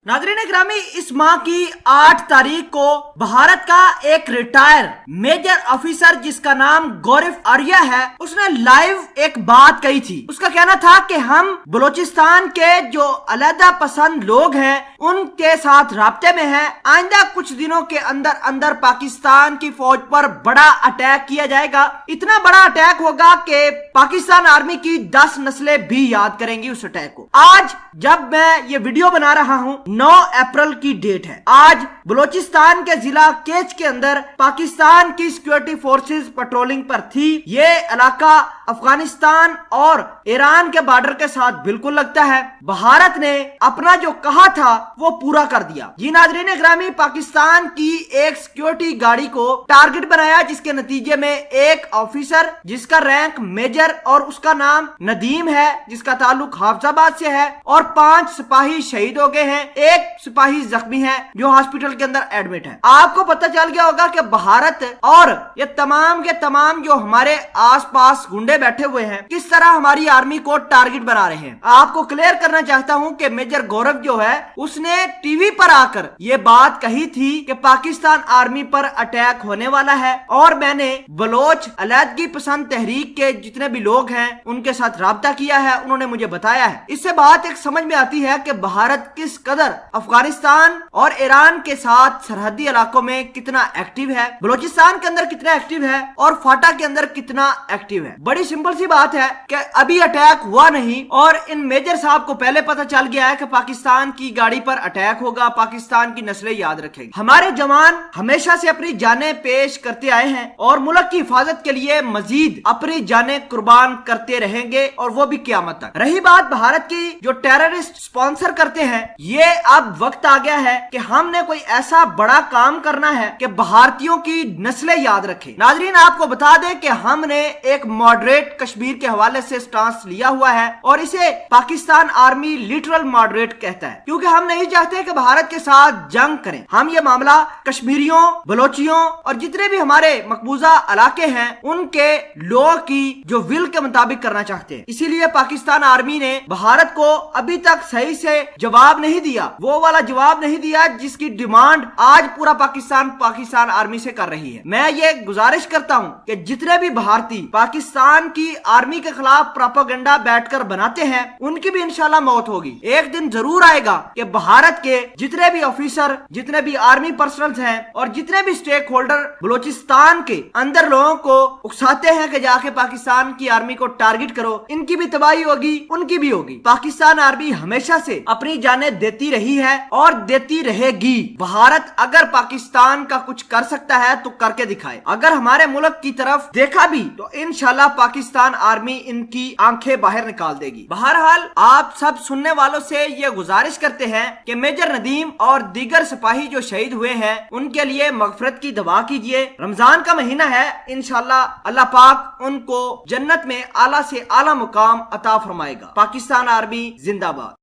नाज़रीन ग्रामी, इस माह की 8 तारीख को भारत का एक रिटायर मेजर ऑफिसर जिसका नाम गौरव आर्या है, उसने लाइव एक बात कही थी। उसका कहना था कि हम बलूचिस्तान के जो अलहदा पसंद लोग हैं उनके साथ राब्ते में हैं। आइंदा कुछ दिनों के अंदर अंदर पाकिस्तान की फौज पर बड़ा अटैक किया जाएगा। इतना बड़ा अटैक होगा कि पाकिस्तान आर्मी की 10 नस्लें भी याद करेंगी उस अटैक को। आज जब मैं ये वीडियो बना रहा हूँ, 9 अप्रैल की डेट है। आज बलूचिस्तान के जिला केच के अंदर पाकिस्तान की सिक्योरिटी फोर्सेस पेट्रोलिंग पर थी। ये इलाका अफगानिस्तान और ईरान के बॉर्डर के साथ बिल्कुल लगता है। भारत ने अपना जो कहा था वो पूरा कर दिया। जी नाज़रीन ग्रामी, पाकिस्तान की एक सिक्योरिटी गाड़ी को टारगेट बनाया, जिसके नतीजे में एक ऑफिसर जिसका रैंक मेजर और उसका नाम नदीम है, जिसका ताल्लुक हाफजाबाद से है, और 5 सिपाही शहीद हो गए हैं। एक सिपाही जख्मी है जो हॉस्पिटल के अंदर एडमिट है। आपको पता चल गया होगा कि भारत और ये तमाम के तमाम जो हमारे आसपास गुंडे बैठे हुए हैं किस तरह हमारी आर्मी को टारगेट बना रहे हैं। आपको क्लियर करना चाहता हूं कि मेजर गौरव जो है उसने टीवी पर आकर ये बात कही थी कि पाकिस्तान आर्मी पर अटैक होने वाला है, और मैंने बलोच अलहदगी पसंद तहरीक के जितने भी लोग हैं उनके साथ राब्ता किया है, उन्होंने मुझे बताया है। इससे बात एक समझ में आती है कि भारत किस कदर अफगानिस्तान और ईरान के साथ सरहदी इलाकों में कितना एक्टिव है, बलूचिस्तान के अंदर कितना एक्टिव है और फाटा के अंदर कितना एक्टिव है। बड़ी सिंपल सी बात है कि अभी अटैक हुआ नहीं और इन मेजर साहब को पहले पता चल गया है कि पाकिस्तान की गाड़ी पर अटैक होगा, पाकिस्तान की नस्लें याद रखेंगे। हमारे जवान हमेशा से अपनी जानें पेश करते आए हैं और मुल्क की हिफाजत के लिए मजीद अपनी जानें कुर्बान करते रहेंगे, और वो भी क़यामत तक। रही बात भारत की जो टेररिस्ट स्पॉन्सर करते हैं, ये अब वक्त आ गया है कि हमने कोई ऐसा बड़ा काम करना है कि भारतीयों की नस्लें याद रखें। नाजरीन आपको बता दें कि हमने एक मॉडरेट कश्मीर के हवाले से स्टांस लिया हुआ है, और इसे पाकिस्तान आर्मी लिटरल मॉडरेट कहता है, क्योंकि हम नहीं चाहते कि भारत के साथ जंग करें। हम ये मामला कश्मीरियों, बलोचियों और जितने भी हमारे मकबूजा इलाके हैं उनके लोगों की जो विल के मुताबिक करना चाहते हैं। इसीलिए पाकिस्तान आर्मी ने भारत को अभी तक सही से जवाब नहीं दिया, वो वाला जवाब नहीं दिया जिसकी डिमांड आज पूरा पाकिस्तान आर्मी से कर रही है। मैं ये गुजारिश करता हूं कि जितने भी भारतीय पाकिस्तान की आर्मी के खिलाफ प्रोपेगेंडा बैठकर बनाते हैं उनकी भी इंशाल्लाह मौत होगी। एक दिन जरूर आएगा कि भारत के जितने भी ऑफिसर, जितने भी आर्मी पर्सनल हैं और जितने भी स्टेक होल्डर बलूचिस्तान के अंदर लोगों को उकसाते हैं कि जाके पाकिस्तान की आर्मी को टारगेट करो, इनकी भी तबाही होगी, उनकी भी होगी। पाकिस्तान आर्मी हमेशा से अपनी जानें देती रही है और देती रहेगी। भारत अगर पाकिस्तान का कुछ कर सकता है तो करके दिखाए। अगर हमारे मुल्क की तरफ देखा भी तो इंशाल्लाह पाकिस्तान आर्मी इनकी आंखें बाहर निकाल देगी। बहरहाल आप सब सुनने वालों से ये गुजारिश करते हैं कि मेजर नदीम और दीगर सिपाही जो शहीद हुए हैं उनके लिए मगफरत की दुआ कीजिए। रमजान का महीना है, इंशाल्लाह अल्लाह पाक उनको जन्नत में आला से आला मुकाम अता फरमाएगा। पाकिस्तान आर्मी जिंदाबाद।